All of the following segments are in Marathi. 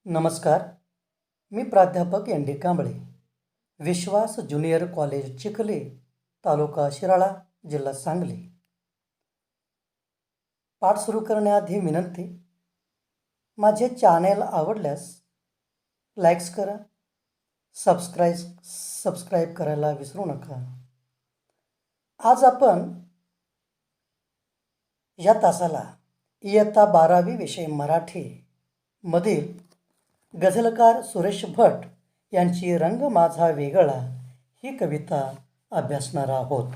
नमस्कार. मी प्राध्यापक एन डी कांबळे, विश्वास ज्युनियर कॉलेज चिखले, तालुका शिराळा, जिल्हा सांगली. पाठ सुरू करण्याआधी विनंती, माझे चॅनेल आवडल्यास लाईक्स करा, सबस्क्राईब करायला विसरू नका. आज आपण या तासाला इयत्ता 12वी विषय मराठी मधील गझलकार सुरेश भट यांची रंग माझा वेगळा ही कविता अभ्यासणार आहोत.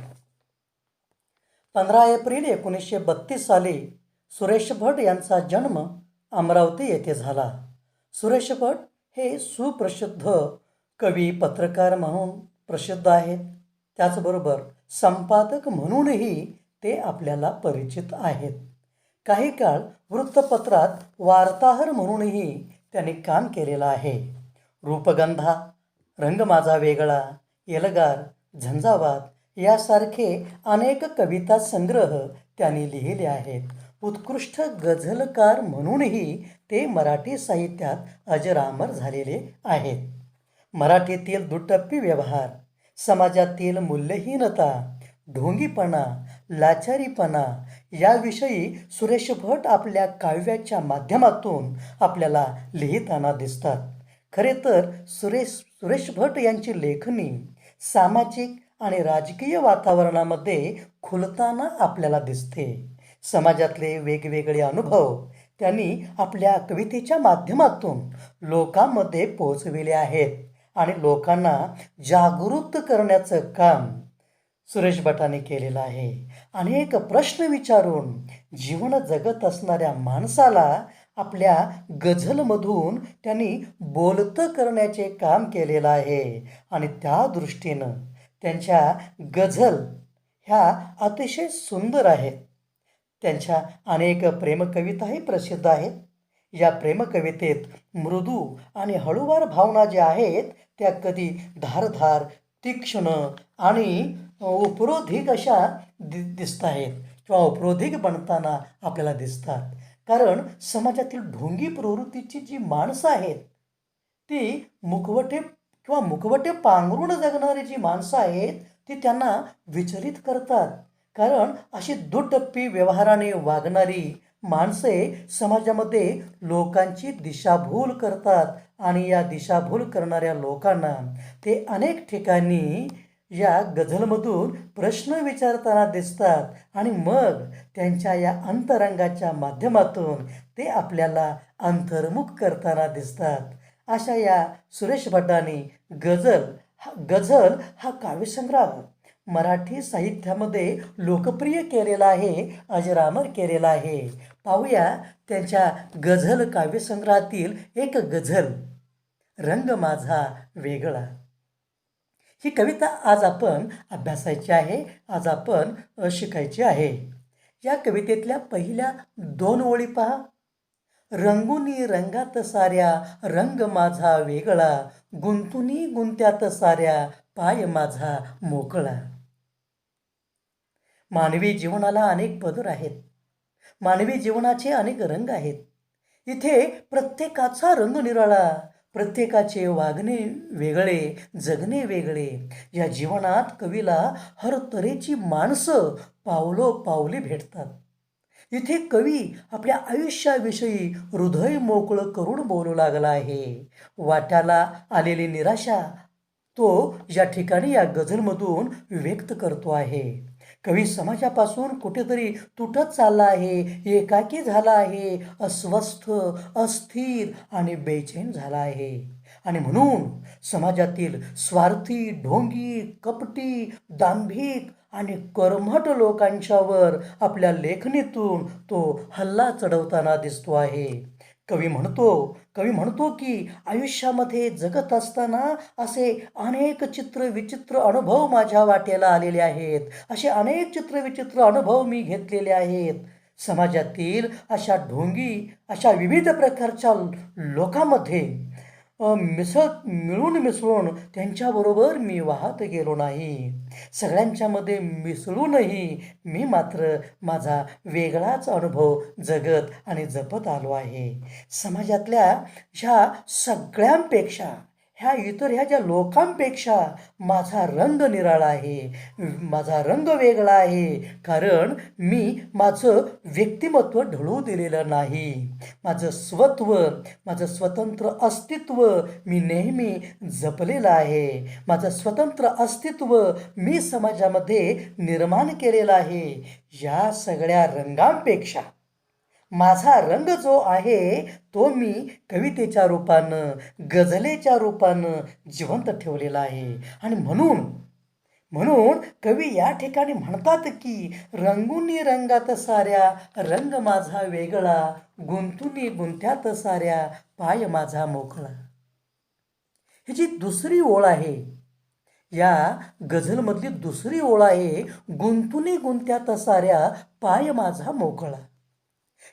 15 एप्रिल 1932 साली सुरेश भट यांचा जन्म अमरावती येथे झाला. सुरेश भट हे सुप्रसिद्ध कवी, पत्रकार म्हणून प्रसिद्ध आहेत. त्याचबरोबर संपादक म्हणूनही ते आपल्याला परिचित आहेत. काही काळ वृत्तपत्रात वार्ताहर म्हणूनही त्यांनी काम केलेलं आहे. रूपगंधा, रंग माझा वेगळा, एल्गार, झंझावात यासारखे अनेक कविता संग्रह त्यांनी लिहिले आहेत. उत्कृष्ट गझलकार म्हणूनही ते मराठी साहित्यात अजरामर झालेले आहेत. मराठीतील दुटप्पी व्यवहार, समाजातील मूल्यहीनता, ढोंगीपणा, लाचारीपणा याविषयी सुरेश भट आपल्या काव्याच्या माध्यमातून आपल्याला लिहिताना दिसतात. खरे तर सुरेश भट यांची लेखणी सामाजिक आणि राजकीय वातावरणामध्ये खुलताना आपल्याला दिसते. समाजातले वेगवेगळे अनुभव त्यांनी आपल्या कवितेच्या माध्यमातून लोकांमध्ये पोहोचविले आहेत आणि लोकांना जागृत करण्याचं काम सुरेश भटांनी केलेलं आहे. अनेक प्रश्न विचारून जीवन जगत असणाऱ्या माणसाला आपल्या गझलमधून त्यांनी बोलतं करण्याचे काम केलेलं आहे आणि त्या दृष्टीनं त्यांच्या गझल ह्या अतिशय सुंदर आहेत. त्यांच्या अनेक प्रेमकविताही प्रसिद्ध आहेत. या प्रेमकवितेत मृदू आणि हळूवार भावना ज्या आहेत त्या कधी धारधार, तीक्ष्ण आणि उपरोधिक अशा दिसत आहेत किंवा उपरोधिक बनताना आपल्याला दिसतात. कारण समाजातील ढोंगी प्रवृत्तीची जी माणसं आहेत ती मुखवटे पांघरून जगणारी जी माणसं आहेत ती त्यांना विचलित करतात. कारण अशी दुटप्पी व्यवहाराने वागणारी माणसे समाजामध्ये लोकांची दिशाभूल करतात आणि या दिशाभूल करणाऱ्या लोकांना ते अनेक ठिकाणी या गझलमधून प्रश्न विचारताना दिसतात आणि मग त्यांच्या या अंतरंगाच्या माध्यमातून ते आपल्याला अंतर्मुख करताना दिसतात. अशा या सुरेश भटांनी गझल हा काव्यसंग्रह मराठी साहित्यामध्ये लोकप्रिय केलेला आहे, अजरामर केलेला आहे. पाहूया त्यांच्या गझल काव्यसंग्रहातील एक गझल, रंग माझा वेगळा. ही कविता आज आपण अभ्यासायची आहे, आज आपण शिकायची आहे. या कवितेतल्या पहिल्या 2 ओळी पहा. रंगुनी रंगात साऱ्या रंग माझा वेगळा, गुंतुनी गुंत्यात साऱ्या पाय माझा मोकळा. मानवी जीवनाला अनेक पदर आहेत. मानवी जीवनाचे अनेक रंग आहेत. इथे प्रत्येकाचा रंग निराळा, प्रत्येकाचे वागणे वेगळे, जगणे वेगळे. या जीवनात कवीला हर तऱ्हेची माणसं पावलोपावली भेटतात. इथे कवी आपल्या आयुष्याविषयी हृदय मोकळं करून बोलू लागला आहे. वाट्याला आलेली निराशा तो या ठिकाणी या गझलमधून व्यक्त करतो आहे. कवी समाजापासून कुठेतरी तुटत चालला आहे, एकाकी झाला आहे, अस्वस्थ, अस्थिर आणि बेचैन झाला आहे. आणि म्हणून समाजातील स्वार्थी, ढोंगी, कपटी, दांभिक आणि कर्मठ लोकांच्यावर आपल्या लेखणीतून तो हल्ला चढवताना दिसतो आहे. कवी म्हणतो की आयुष्यामध्ये जगत असताना असे अनेक चित्रविचित्र अनुभव माझ्या वाटेला आलेले आहेत. असे अनेक चित्रविचित्र अनुभव मी घेतलेले आहेत. समाजातील अशा ढोंगी, अशा विविध प्रकारच्या लोकांमध्ये मिळून मिसळून त्यांच्याबरोबर मी वाहत गेलो नाही. सगळ्यांच्यामध्ये मिसळूनही मी मात्र माझा वेगळाच अनुभव जगत आणि जपत आलो आहे. समाजातल्या ह्या सगळ्यांपेक्षा ह्या ज्या लोकांपेक्षा माझा रंग निराळा आहे, माझा रंग वेगळा आहे. कारण मी माझं व्यक्तिमत्व ढळू दिलेलं नाही. माझं स्वत्व, माझं स्वतंत्र अस्तित्व मी नेहमी जपलेलं आहे. माझं स्वतंत्र अस्तित्व मी समाजामध्ये निर्माण केलेलं आहे. या सगळ्या रंगांपेक्षा माझा रंग जो आहे तो मी कवितेच्या रूपानं, गझलेच्या रूपानं जिवंत ठेवलेला आहे. आणि म्हणून म्हणून कवी या ठिकाणी म्हणतात की रंगुनी रंगात साऱ्या रंग माझा वेगळा, गुंतुनी गुंत्यात साऱ्या पाय माझा मोकळा. ही जी दुसरी ओळ आहे, या गझलमधली दुसरी ओळ आहे, गुंतुनी गुंत्यात साऱ्या पाय माझा मोकळा.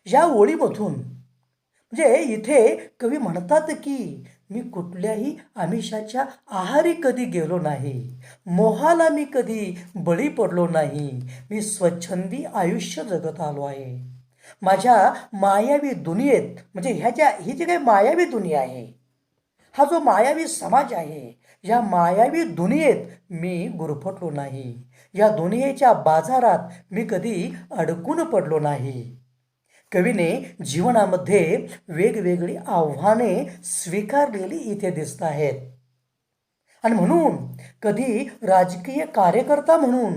या ओळीमधून म्हणजे इथे कवी म्हणतात की मी कुठल्याही आमिषाच्या आहारी कधी गेलो नाही, मोहाला मी कधी बळी पडलो नाही. मी स्वच्छंदी आयुष्य जगत आलो आहे. माझ्या मायावी दुनियेत म्हणजे ही जी काही मायावी दुनिया आहे, हा जो मायावी समाज आहे, या मायावी दुनियेत मी गुरफटलो नाही. या दुनियेच्या बाजारात मी कधी अडकून पडलो नाही. कवीने जीवनामध्ये वेगवेगळी आव्हाने स्वीकारलेली इथे दिसत आहेत. आणि म्हणून कधी राजकीय कार्यकर्ता म्हणून,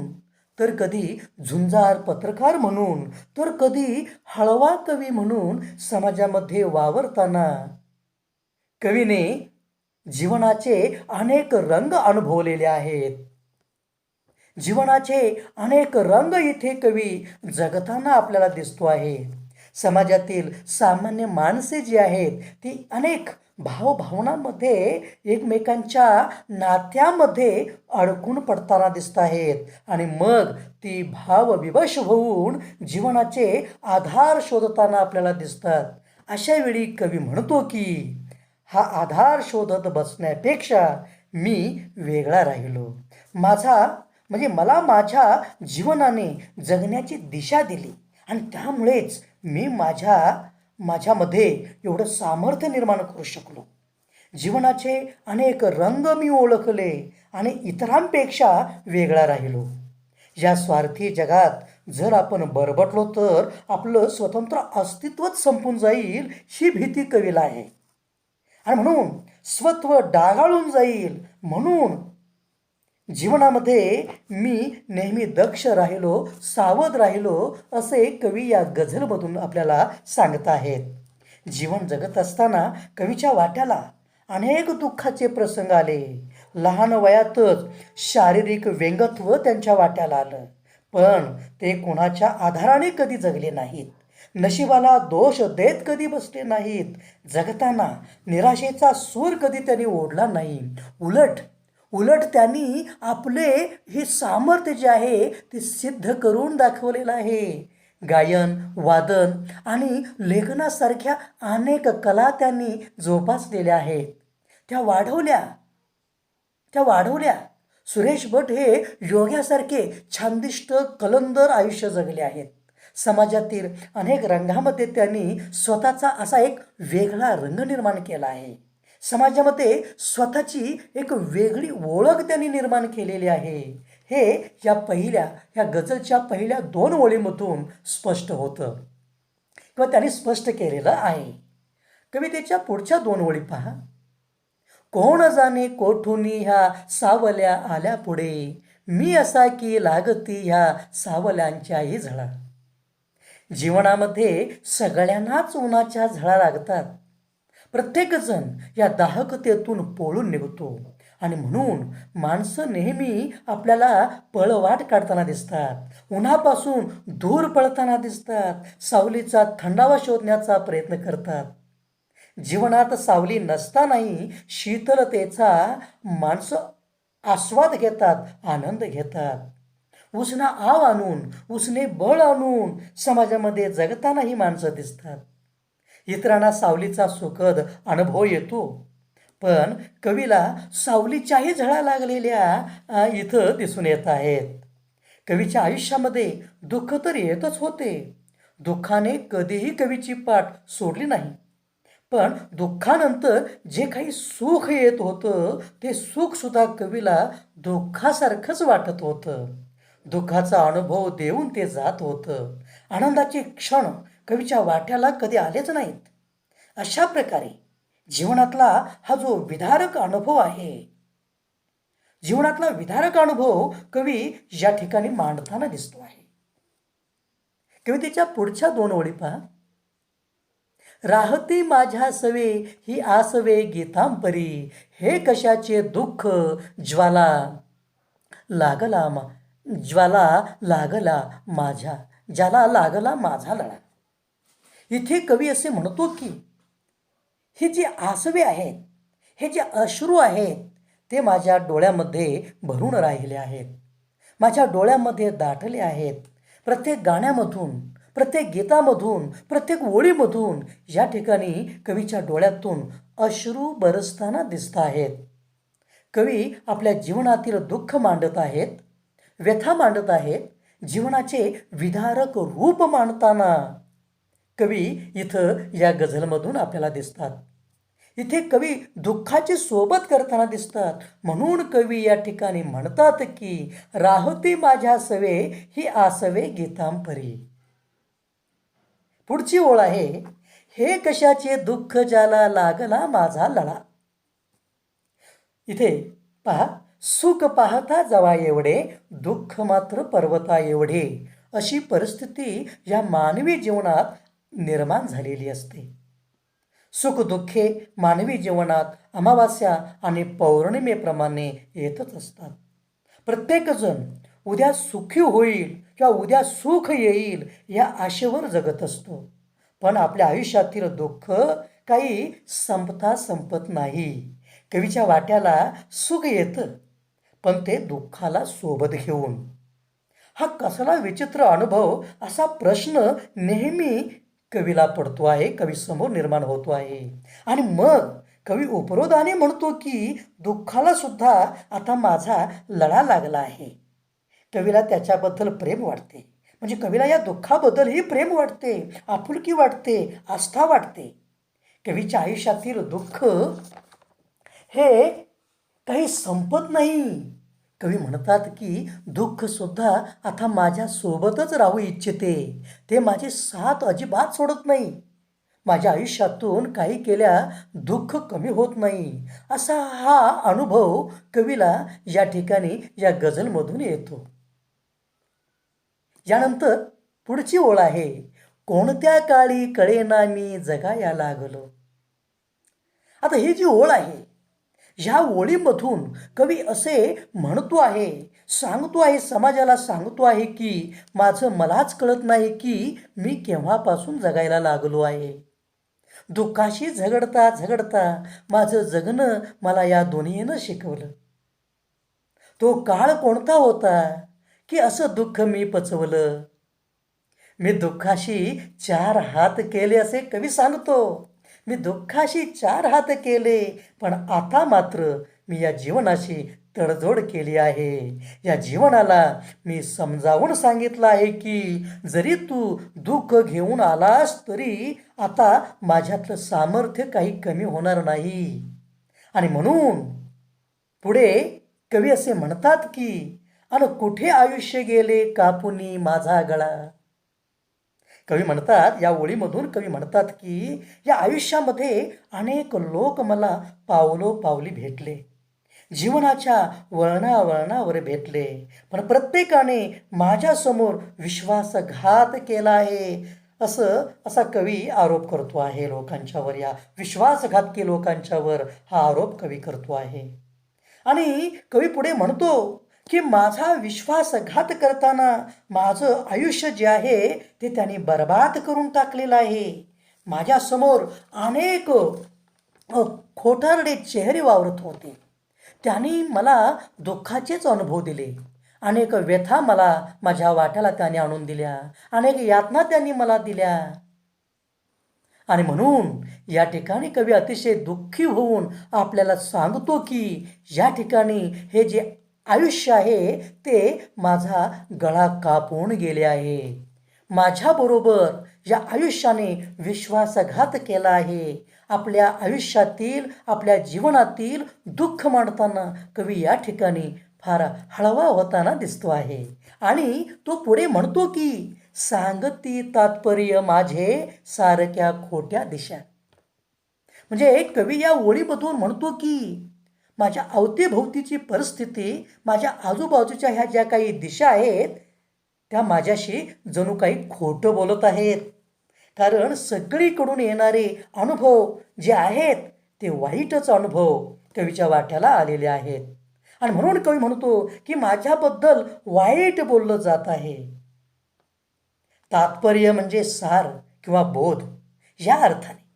तर कधी झुंजार पत्रकार म्हणून, तर कधी हळवा कवी म्हणून समाजामध्ये वावरताना कवीने जीवनाचे अनेक रंग अनुभवलेले आहेत. जीवनाचे अनेक रंग इथे कवी जगताना आपल्याला दिसतो आहे. समाजातील सामान्य माणसे जी आहेत ती अनेक भावभावनांमध्ये एकमेकांच्या नात्यामध्ये अडकून पडताना दिसत आहेत. आणि मग ती भावविवश होऊन जीवनाचे आधार शोधताना आपल्याला दिसतात. अशा वेळी कवी म्हणतो की हा आधार शोधत बसण्यापेक्षा मी वेगळा राहिलो. मला माझ्या जीवनाने जगण्याची दिशा दिली आणि त्यामुळेच मी माझ्यामध्ये एवढं सामर्थ्य निर्माण करू शकलो. जीवनाचे अनेक रंग मी ओळखले आणि इतरांपेक्षा वेगळा राहिलो. या स्वार्थी जगात जर आपण बरबटलो तर आपलं स्वतंत्र अस्तित्वच संपून जाईल ही भीती कवीला आहे. आणि म्हणून स्वत्व डागाळून जाईल. म्हणून जीवनामध्ये मी नेहमी दक्ष राहिलो, सावध राहिलो, असे कवी या गझलमधून आपल्याला सांगत आहेत. जीवन जगत असताना कवीच्या वाट्याला अनेक दुःखाचे प्रसंग आले. लहान वयातच शारीरिक व्यंगत्व त्यांच्या वाट्याला आलं, पण ते कोणाच्या आधाराने कधी जगले नाहीत. नशिबाला दोष देत कधी बसले नाहीत. जगताना निराशेचा सूर कधी त्यांनी ओढला नाही. उलट त्यांनी आपले हे सामर्थ्य जे आहे ते सिद्ध करून दाखवलेलं आहे. गायन, वादन आणि लेखनासारख्या अनेक कला त्यांनी जोपासलेल्या आहेत. त्या वाढवल्या. सुरेश भट हे योग्यासारखे छानदिष्ट कलंदर आयुष्य जगले आहेत. समाजातील अनेक रंगामध्ये त्यांनी स्वतःचा असा एक वेगळा रंग निर्माण केला आहे. समाजामध्ये स्वतःची एक वेगळी ओळख त्यांनी निर्माण केलेली आहे. हे ह्या गझलच्या पहिल्या 2 ओळीमधून स्पष्ट होतं किंवा त्यांनी स्पष्ट केलेलं आहे. कवितेच्या पुढच्या 2 ओळी पहा. कोण जाणे कोठुनी ह्या सावल्या आल्या पुढे, मी असा की लागती ह्या सावल्यांच्याही झळा. जीवनामध्ये सगळ्यांनाच उन्हाच्या झळा लागतात. प्रत्येकजण या दाहकतेतून पोळून निघतो. आणि म्हणून माणसं नेहमी आपल्याला पळवाट काढताना दिसतात, उन्हापासून दूर पळताना दिसतात, सावलीचा थंडावा शोधण्याचा प्रयत्न करतात. जीवनात सावली नसतानाही शीतलतेचा माणसं आस्वाद घेतात, आनंद घेतात. उसना आव आणून, उसने बळ आणून समाजामध्ये जगतानाही माणसं दिसतात. इतरांना सावलीचा सुखद अनुभव येतो, पण कवीला सावलीच्याही झळा लागलेल्या इथं दिसून येत आहेत. कवीच्या आयुष्यामध्ये दुःख तर येतच होते. दुःखाने कधीही कवीची पाठ सोडली नाही. पण दुःखानंतर जे काही सुख येत होतं ते सुखसुद्धा कवीला दुःखासारखंच वाटत होतं. दुःखाचा अनुभव देऊन ते जात होतं. आनंदाचे क्षण कवीच्या वाट्याला कधी आलेच नाहीत. अशा प्रकारे जीवनातला हा जो विदारक अनुभव आहे, जीवनातला विदारक अनुभव कवी या ठिकाणी मांडताना दिसतो आहे. कवितेच्या पुढच्या 2 ओळी पहा. राहती माझ्या सवे ही आसवे गीतांपरी, हे कशाचे दुःख ज्वाला लागला ज्वाला लागला माझ्या, ज्याला लागला माझा लळा. इथे कवी असे म्हणतो की ही जी आसवे आहेत, हे जे अश्रू आहेत, ते माझ्या डोळ्यामध्ये भरून राहिले आहेत, माझ्या डोळ्यामध्ये दाटले आहेत. प्रत्येक गाण्यामधून, प्रत्येक गीतामधून, प्रत्येक ओळीमधून या ठिकाणी कवीच्या डोळ्यातून अश्रू बरसताना दिसत आहेत. कवी आपल्या जीवनातील दुःख मांडत आहेत, व्यथा मांडत आहेत. जीवनाचे विदारक रूप मांडताना कवी इथं या गझलमधून आपल्याला दिसतात. इथे कवी दुःखाची सोबत करताना दिसतात. म्हणून कवी या ठिकाणी म्हणतात की राहती माझ्या सवे ही आसवे गीतांपरी. पुढची ओळ आहे, हे कशाचे दुःख ज्याला लागला माझा लळा. इथे पहा, सुख पाहता जवा एवढे, दुःख मात्र पर्वता एवढे, अशी परिस्थिती या मानवी जीवनात निर्माण झालेली असते. सुखदुःखे मानवी जीवनात अमावास्या आणि पौर्णिमेप्रमाणे येतच असतात. प्रत्येकजण उद्या सुखी होईल किंवा उद्या सुख येईल या आशेवर जगत असतो. पण आपल्या आयुष्यातील दुःख काही संपता संपत नाही. कवीच्या वाट्याला सुख येतं, पण ते दुःखाला सोबत घेऊन. हा कसला विचित्र अनुभव, असा प्रश्न नेहमी कवीला पडतो आहे, कवीसमोर निर्माण होतो आहे. आणि मग कवी उपरोधाने म्हणतो की दुःखाला सुद्धा आता माझा लळा लागला आहे. कवीला त्याच्याबद्दल प्रेम वाटते. म्हणजे कवीला या दुःखाबद्दलही प्रेम वाटते, आपुलकी वाटते, आस्था वाटते. कवीच्या आयुष्यातील दुःख हे काही संपत नाही. कवी म्हणतात की दुःख सुद्धा आता माझ्यासोबतच राहू इच्छिते. ते माझी साथ अजिबात सोडत नाही. माझ्या आयुष्यातून काही केल्या दुःख कमी होत नाही. असा हा अनुभव कवीला या ठिकाणी या गझलमधून येतो. यानंतर पुढची ओळ आहे, कोणत्या काळी कळेना मी जगाया लागलो. आता ही जी ओळ आहे, ह्या ओळीमधून कवी असे म्हणतो आहे, सांगतो आहे, समाजाला सांगतो आहे की माझं मलाच कळत नाही की मी केव्हापासून जगायला लागलो आहे. दुःखाशी झगडता झगडता माझं जगणं मला या दुनियेनं शिकवलं. तो काळ कोणता होता की असं दुःख मी पचवलं. मी दुःखाशी 4 हात केले असे कवी सांगतो. मी दुःखाशी 4 हात केले, पण आता मात्र मी या जीवनाशी तडजोड केली आहे. या जीवनाला मी समजावून सांगितलं आहे की जरी तू दुःख घेऊन आलास तरी आता माझ्यातलं सामर्थ्य काही कमी होणार नाही. आणि म्हणून पुढे कवी असे म्हणतात की अन कुठे आयुष्य गेले कापुनी माझा गळा. कवी म्हणतात, या ओळीमधून कवी म्हणतात की या आयुष्यामध्ये अनेक लोक मला पावलोपावली भेटले, जीवनाच्या वळणावळणावर भेटले, पण प्रत्येकाने माझ्यासमोर विश्वासघात केला आहे. असा कवी आरोप करतो आहे लोकांच्यावर. या विश्वासघातकी लोकांच्यावर हा आरोप कवी करतो आहे. आणि कवी पुढे म्हणतो की माझा विश्वासघात करताना माझं आयुष्य जे आहे ते त्यांनी बर्बाद करून टाकलेलं आहे. माझ्यासमोर अनेक खोटारडे चेहरे वावरत होते. त्यांनी मला दुःखाचेच अनुभव दिले. अनेक व्यथा मला माझ्या वाट्याला त्याने आणून दिल्या. अनेक यातना त्यांनी मला दिल्या. आणि म्हणून या ठिकाणी कवी अतिशय दुःखी होऊन आपल्याला सांगतो की या ठिकाणी हे जे आयुष्य आहे ते माझा गळा कापून गेले आहे. माझ्याबरोबर या आयुष्याने विश्वासघात केला आहे. आपल्या आयुष्यातील आपल्या जीवनातील दुःख मांडताना कवी या ठिकाणी फार हळवा होताना दिसतो आहे. आणि तो पुढे म्हणतो की सांगती तात्पर्य माझे सारख्या खोट्या दिशा. म्हणजे कवी या ओळीमधून म्हणतो की माझ्या अवतीभोवतीची परिस्थिती, माझ्या आजूबाजूच्या ह्या ज्या काही दिशा आहेत त्या माझ्याशी जणू काही खोटं बोलत आहेत. कारण सगळीकडून येणारे अनुभव जे आहेत ते वाईटच अनुभव कवीच्या वाट्याला आलेले आहेत. आणि म्हणून कवी म्हणतो की माझ्याबद्दल वाईट बोललं जात आहे. तात्पर्य म्हणजे सार किंवा बोध या अर्थाने.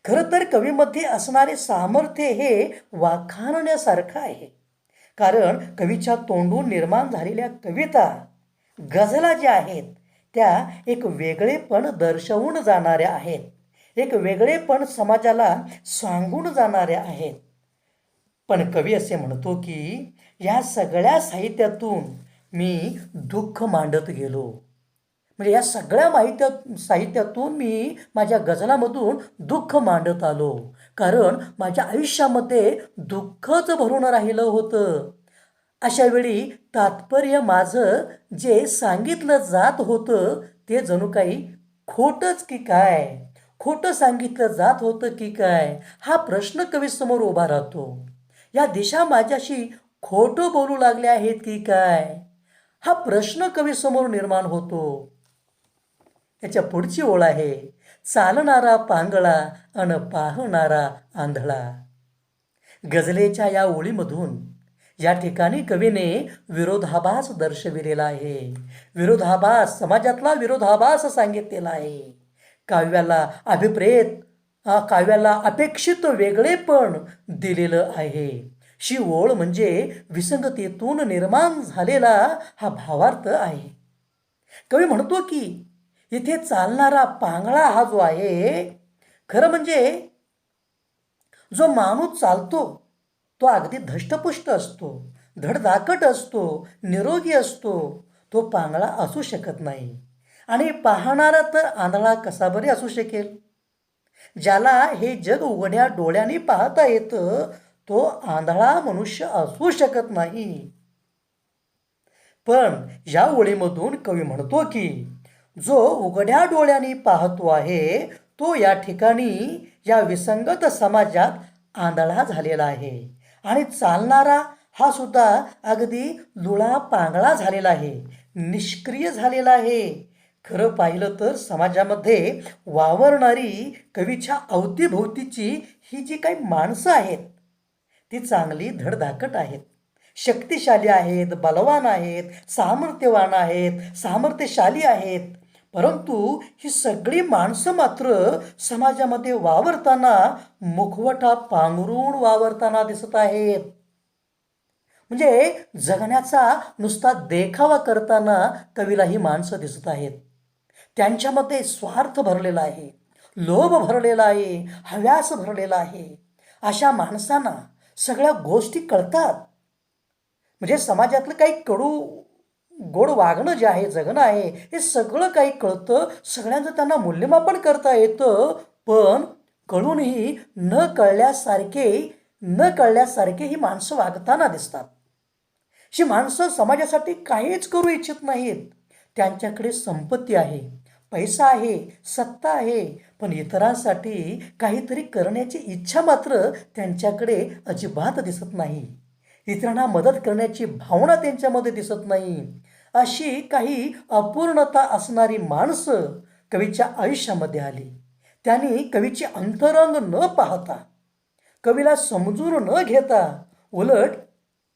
खरं तर कवीमध्ये असणारे सामर्थ्य हे वाखाणण्यासारखं आहे. कारण कवीच्या तोंडून निर्माण झालेल्या कविता, गझला ज्या आहेत त्या एक वेगळेपण दर्शवून जाणाऱ्या आहेत. एक वेगळेपण समाजाला सांगून जाणाऱ्या आहेत. पण कवी असे म्हणतो की या सगळ्या साहित्यातून मी दुःख मांडत गेलो. म्हणजे या सगळ्या साहित्यातून मी माझ्या गझलामधून दुःख मांडत आलो. कारण माझ्या आयुष्यामध्ये दुःखच भरून राहिलं होतं. अशा वेळी तात्पर्य माझं जे सांगितलं जात होतं ते जणू काही खोटंच की काय, खोटं सांगितलं जात होतं की काय, हा प्रश्न कवीसमोर उभा राहतो. या दिशा माझ्याशी खोटं बोलू लागल्या आहेत की काय, हा प्रश्न कवीसमोर निर्माण होतो. याच्या पुढची ओळ आहे, चालणारा पांगळा अन पाहणारा आंधळा. गझलेच्या या ओळीमधून या ठिकाणी कवीने विरोधाभास दर्शविलेला आहे. विरोधाभास, समाजातला विरोधाभास सांगितलेला आहे. काव्याला अभिप्रेत, काव्याला अपेक्षित वेगळेपण दिलेलं आहे. शी ओळ म्हणजे विसंगतीतून निर्माण झालेला हा भावार्थ आहे. कवी म्हणतो की इथे चालणारा पांगळा हा जो आहे, खरं म्हणजे जो माणूस चालतो तो अगदी धष्टपुष्ट असतो, धडधाकट असतो, निरोगी असतो, तो पांगळा असू शकत नाही. आणि पाहणारा तर आंधळा कसा बरे असू शकेल. ज्याला हे जग उघड्या डोळ्यांनी पाहता येतं तो आंधळा मनुष्य असू शकत नाही. पण या ओळीमधून कवी म्हणतो की जो उघड्या डोळ्यांनी पाहतो आहे तो या ठिकाणी या विसंगत समाजात आंधळा झालेला आहे. आणि चालणारा हा सुद्धा अगदी लुळा पांगळा झालेला आहे, निष्क्रिय झालेला आहे. खरं पाहिलं तर समाजामध्ये वावरणारी कवीच्या अवतीभोवतीची ही जी काही माणसं आहेत ती चांगली धडधाकट आहेत, शक्तिशाली आहेत, बलवान आहेत, सामर्थ्यवान आहेत, सामर्थ्यशाली आहेत. परंतु ही सगळी माणसं मात्र समाजामध्ये वावरताना मुखवटा पांघरून वावरताना दिसत आहेत. म्हणजे जगण्याचा नुसता देखावा करताना कवीला ही माणसं दिसत आहेत. त्यांच्यामध्ये स्वार्थ भरलेला आहे, लोभ भरलेला आहे, हव्यास भरलेला आहे. अशा माणसांना सगळ्या गोष्टी कळतात. म्हणजे समाजातलं काही गोड वागणं जे आहे, जगणं आहे, हे सगळं काही कळतं. सगळ्यांचं त्यांना मूल्यमापन करता येतं. पण कळूनही न कळल्यासारखे ही माणसं वागताना दिसतात. ही माणसं समाजासाठी काहीच करू इच्छित नाहीत. त्यांच्याकडे संपत्ती आहे, पैसा आहे, सत्ता आहे, पण इतरांसाठी काहीतरी करण्याची इच्छा मात्र त्यांच्याकडे अजिबात दिसत नाही. इतरांना मदत करण्याची भावना त्यांच्यामध्ये दिसत नाही. अशी काही अपूर्णता असणारी माणसं कवीच्या आयुष्यामध्ये आली. त्यांनी कवीचे अंतरंग न पाहता, कवीला समजून न घेता उलट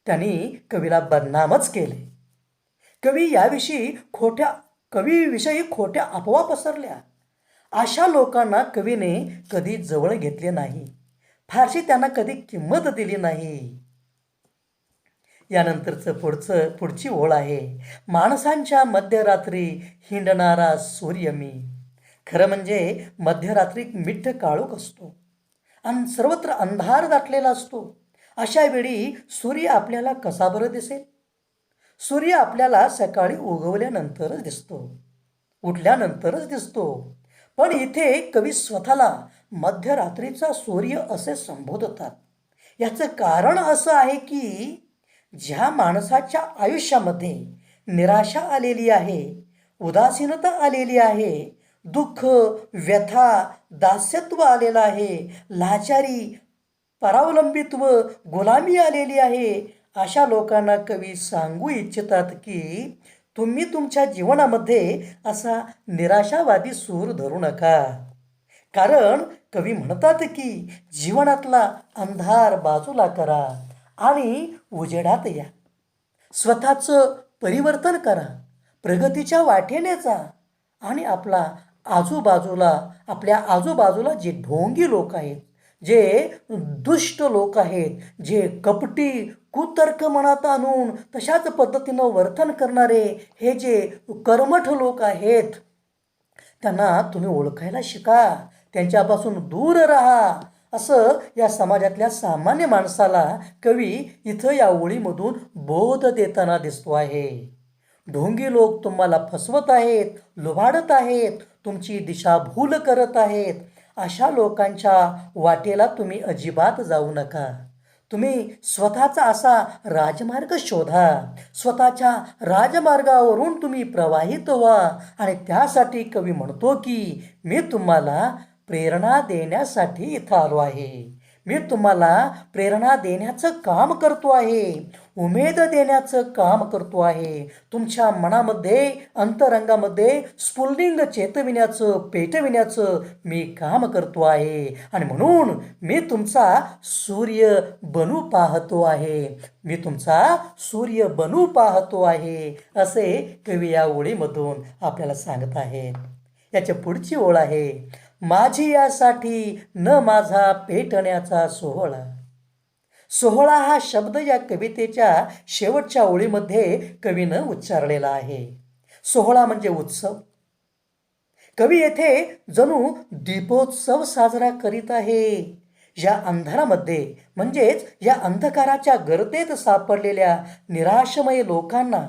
त्यांनी कवीला बदनामच केले. कवीविषयी खोट्या अफवा पसरल्या. अशा लोकांना कवीने कधी जवळ घेतले नाही, फारशी त्यांना कधी किंमत दिली नाही. यानंतरचं पुढची ओळ आहे, माणसांच्या मध्यरात्री हिंडणारा सूर्य मी. खरं म्हणजे मध्यरात्री मिट्ट काळोख असतो आणि सर्वत्र अंधार दाटलेला असतो. अशा वेळी सूर्य आपल्याला कसा बरं दिसेल? सूर्य आपल्याला सकाळी उगवल्यानंतरच दिसतो, उठल्यानंतरच दिसतो. पण इथे कवी स्वतःला मध्यरात्रीचा सूर्य असे संबोधतात. याचं कारण असं आहे की ज्या माणसाच्या आयुष्यामध्ये निराशा आलेली आहे, उदासीनता आलेली आहे, दुःख, व्यथा, दास्यत्व आलेलं आहे, लाचारी, परावलंबित्व, गुलामी आलेली आहे, अशा लोकांना कवी सांगू इच्छितात की तुम्ही तुमच्या जीवनामध्ये असा निराशावादी सूर धरू नका. कारण कवी म्हणतात की जीवनातला अंधार बाजूला करा आणि उजेडात या. स्वतःचं परिवर्तन करा, प्रगतीच्या वाटेने जा आणि आपल्या आजूबाजूला जे ढोंगी लोक आहेत, जे दुष्ट लोक आहेत, जे कपटी, कुतर्क मनात आणून तशाच पद्धतीनं वर्तन करणारे हे जे कर्मठ लोक आहेत, त्यांना तुम्ही ओळखायला शिका, त्यांच्यापासून दूर राहा. असं या समाजातल्या सामान्य माणसाला कवी इथं या ओळीमधून बोध देताना दिसतो आहे. ढोंगी लोक तुम्हाला फसवत आहेत, लुबाडत आहेत, तुमची दिशाभूल करत आहेत. अशा लोकांच्या वाटेला तुम्ही अजिबात जाऊ नका. तुम्ही स्वतःचा असा राजमार्ग शोधा. स्वतःच्या राजमार्गावरून तुम्ही प्रवाहित व्हा आणि त्यासाठी कवी म्हणतो की मी तुम्हाला प्रेरणा देण्यासाठी इथं आलो आहे. मी तुम्हाला प्रेरणा देण्याचं काम करतो आहे, उमेद देण्याचं काम करतो आहे. तुमच्या मनामध्ये, अंतरंगामध्ये स्फुल्लिंग चेतविण्याचं, पेटविण्याचं मी काम करतो आहे आणि म्हणून मी तुमचा सूर्य बनू पाहतो आहे. मी तुमचा सूर्य बनू पाहतो आहे, असे कवी या ओळीमधून आपल्याला सांगत आहेत. याच्या पुढची ओळ आहे, माझी यासाठी न माझा पेटण्याचा सोहळा. सोहळा हा शब्द या कवितेच्या शेवटच्या ओळीमध्ये कवीनं उच्चारलेला आहे. सोहळा म्हणजे उत्सव. कवी येथे जणू दीपोत्सव साजरा करीत आहे. या अंधारामध्ये म्हणजेच या अंधकाराच्या गर्तेत सापडलेल्या निराशमय लोकांना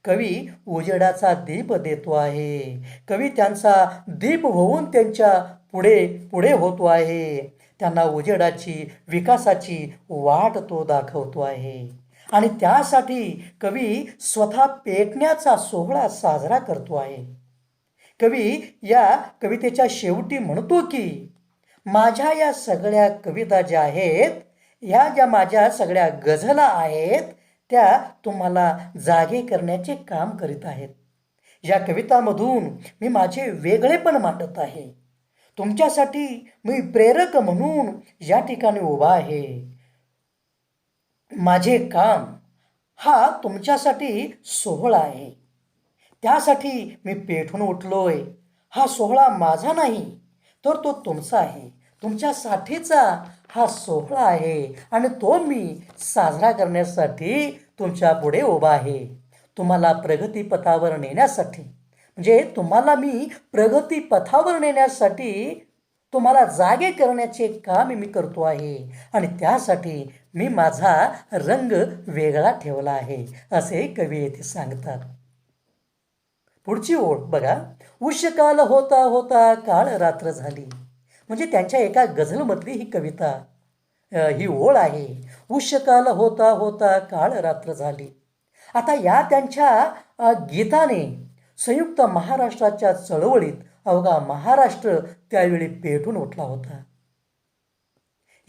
कवी उजेडाचा दीप देतो आहे. कवी त्यांचा दीप होऊन त्यांच्या पुढे पुढे होतो आहे. त्यांना उजेडाची, विकासाची वाट तो दाखवतो आहे आणि त्यासाठी कवी स्वतः पेटण्याचा सोहळा साजरा करतो आहे. कवी या कवितेच्या शेवटी म्हणतो की माझ्या या सगळ्या कविता ज्या आहेत, या ज्या माझ्या सगळ्या गझला आहेत, त्या तुम्हाला जागे करण्याचे काम करीत आहेत. या कवितामधून मी माझे वेगळेपण मांडत आहे. तुमच्यासाठी मी प्रेरक म्हणून या ठिकाणी उभा आहे. माझे काम हा तुमच्यासाठी सोहळा आहे. त्यासाठी मी पेटून उठलोय. हा सोहळा माझा नाही, तर तो तुमचा आहे. तुमच्यासाठीचा हा सोहळा आहे आणि तो मी साजरा करण्यासाठी तुमच्या पुढे उभा आहे. तुम्हाला प्रगतीपथावर नेण्यासाठी, म्हणजे तुम्हाला मी प्रगतीपथावर नेण्यासाठी तुम्हाला जागे करण्याचे काम मी करतो आहे आणि त्यासाठी मी माझा रंग वेगळा ठेवला आहे, असे कवी येथे सांगतात. पुढची ओळ बघा, उष्काल होता होता काळ रात्र झाली. म्हणजे त्यांच्या एका गझलमधली ही कविता, ही ओळ आहे. उष्काल होता होता काळ रात्र झाली. आता या त्यांच्या गीताने संयुक्त महाराष्ट्राच्या चळवळीत अवघा महाराष्ट्र त्यावेळी पेटून उठला होता.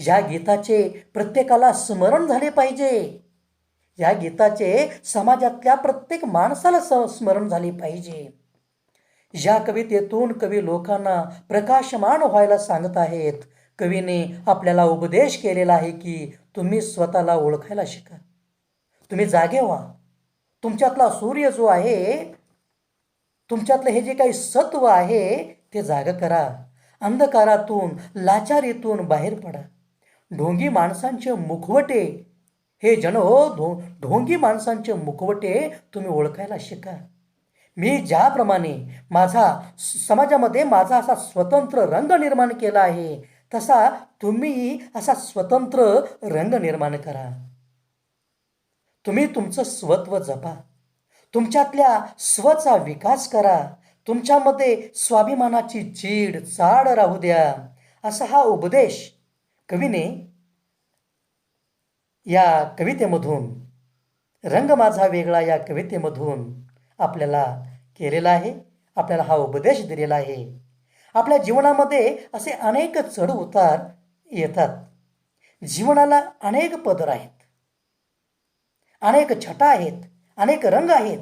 या गीताचे प्रत्येकाला स्मरण झाले पाहिजे. या गीताचे समाजातल्या प्रत्येक माणसाला स्मरण झाले पाहिजे. या कवितेतून कवी लोकांना प्रकाशमान व्हायला सांगत आहेत. कवीने आपल्याला उपदेश केलेला आहे की तुम्ही स्वतःला ओळखायला शिका. तुम्ही जागे व्हा. तुमच्यातला सूर्य जो आहे, तुमच्यातलं हे जे काही सत्व आहे ते जागं करा. अंधकारातून, लाचारीतून बाहेर पडा. ढोंगी माणसांचे मुखवटे हे ढोंगी माणसांचे मुखवटे तुम्ही ओळखायला शिका. मी ज्याप्रमाणे माझा समाजामध्ये माझा असा स्वतंत्र रंग निर्माण केला आहे, तसा तुम्ही असा स्वतंत्र रंग निर्माण करा. तुम्ही तुमचं स्वत्व जपा. तुमच्यातल्या स्वचा विकास करा. तुमच्यामध्ये स्वाभिमानाची चीड चाड राहू द्या. असा हा उपदेश कवीने या कवितेमधून, रंग माझा वेगळा या कवितेमधून आपल्याला केलेला आहे. आपल्याला हा उपदेश दिलेला आहे. आपल्या जीवनामध्ये असे अनेक चढ उतार येतात. जीवनाला अनेक पदर आहेत, अनेक छटा आहेत, अनेक रंग आहेत.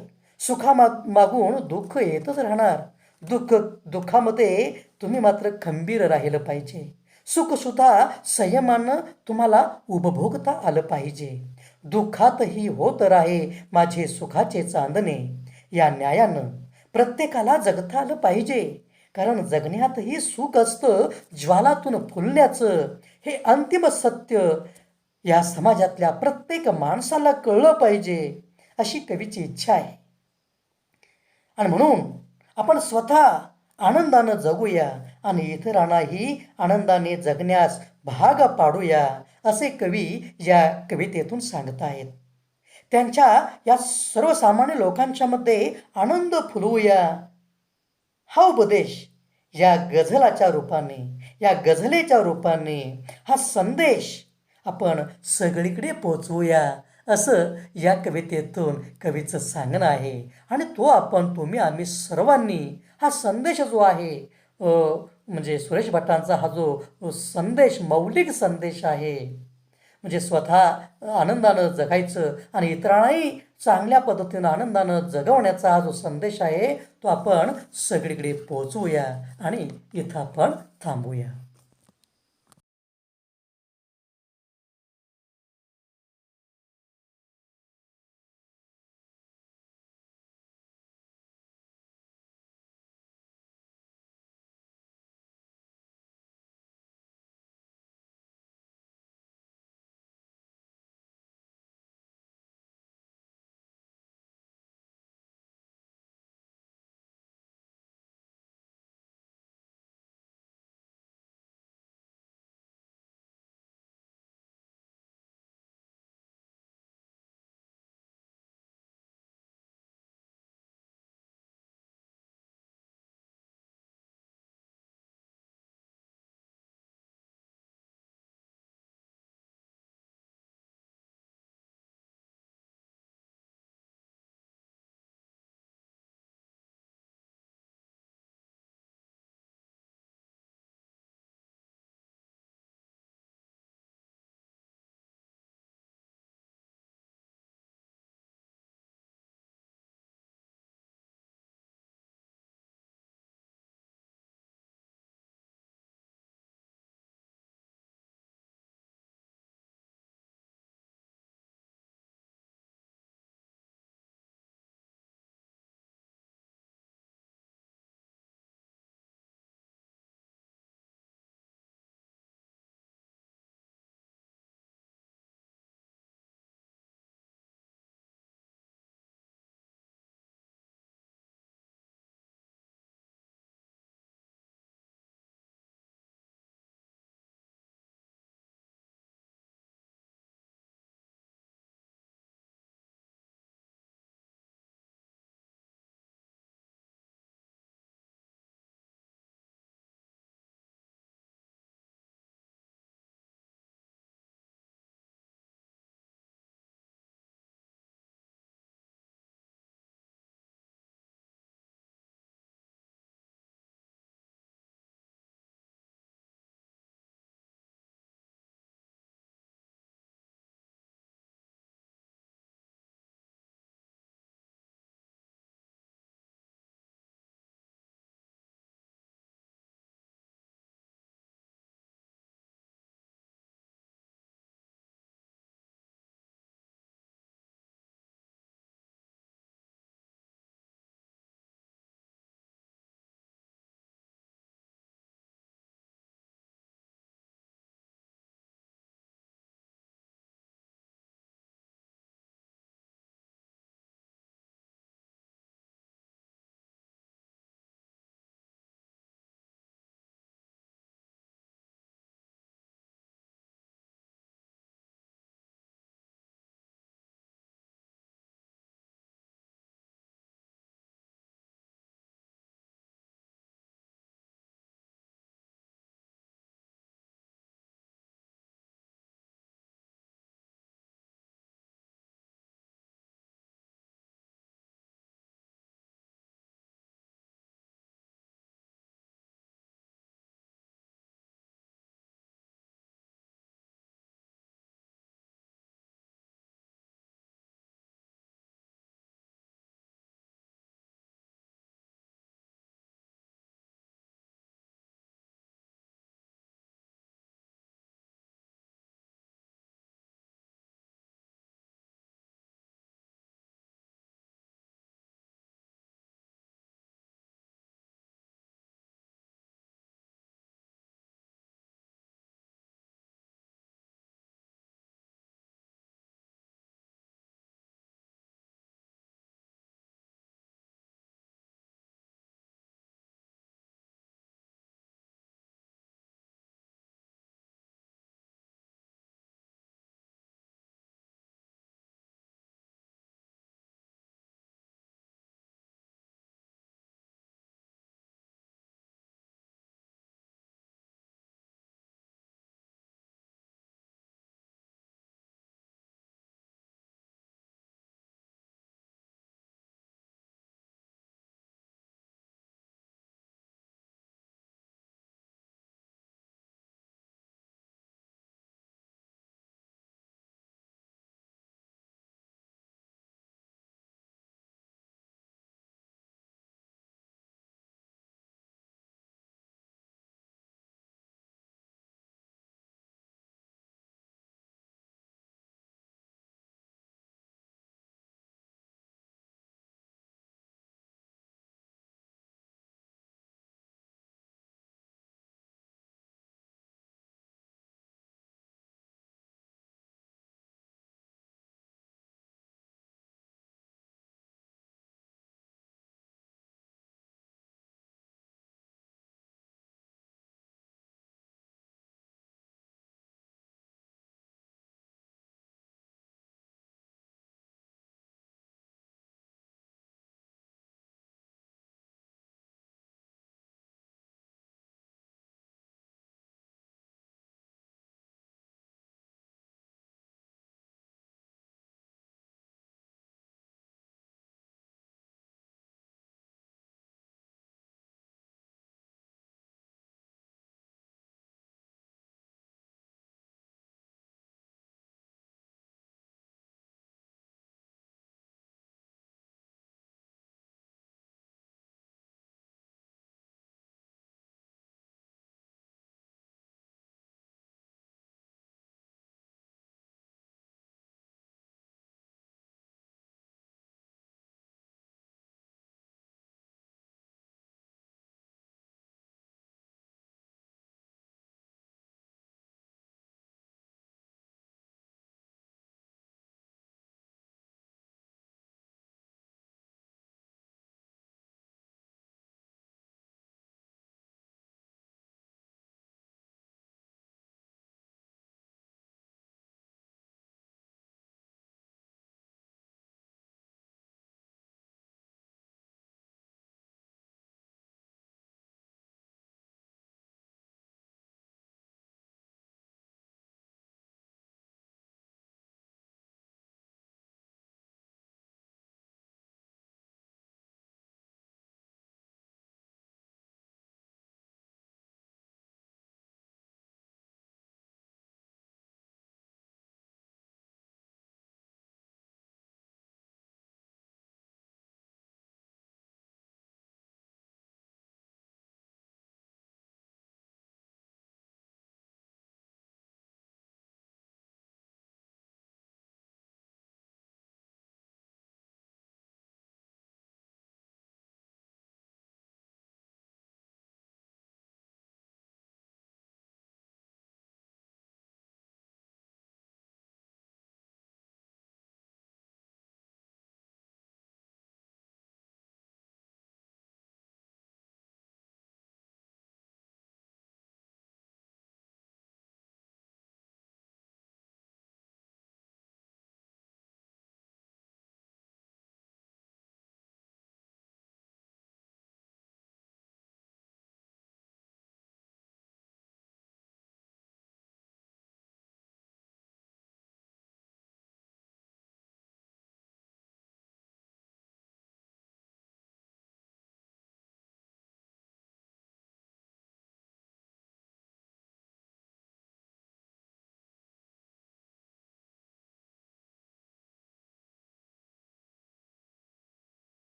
मागून दुःख येतच राहणार. दुःखामध्ये तुम्ही मात्र खंबीर राहिलं पाहिजे. सुखसुद्धा संयमानं तुम्हाला उपभोगता आलं पाहिजे. दुःखातही होत राहे माझे सुखाचे चांदणे, या न्यायानं प्रत्येकाला जगता आलं पाहिजे. कारण जगण्यातही सुख असतं, ज्वालातून फुलण्याचं. हे अंतिम सत्य या समाजातल्या प्रत्येक माणसाला कळलं पाहिजे, अशी कवीची इच्छा आहे. आणि म्हणून आपण स्वतः आनंदानं जगूया आणि इतरांनाही आनंदाने जगण्यास भाग पाडूया, असे कवी या कवितेतून सांगत आहेत. त्यांच्या या सर्वसामान्य लोकांच्या मध्ये आनंद फुलवूया, हा उपदेश या गझलाच्या रूपाने, या गझलेच्या रूपाने, हा संदेश आपण सगळीकडे पोचवूया, असं या कवितेतून कवीचं सांगणं आहे. आणि तो तुम्ही आम्ही सर्वांनी हा संदेश जो आहे, म्हणजे सुरेश भटांचा हा जो संदेश, मौलिक संदेश आहे, म्हणजे स्वतः आनंदानं जगायचं आणि इतरांनाही चांगल्या पद्धतीनं आनंदानं जगवण्याचा हा जो संदेश आहे, तो आपण सगळीकडे पोचवूया आणि इथं आपण थांबूया.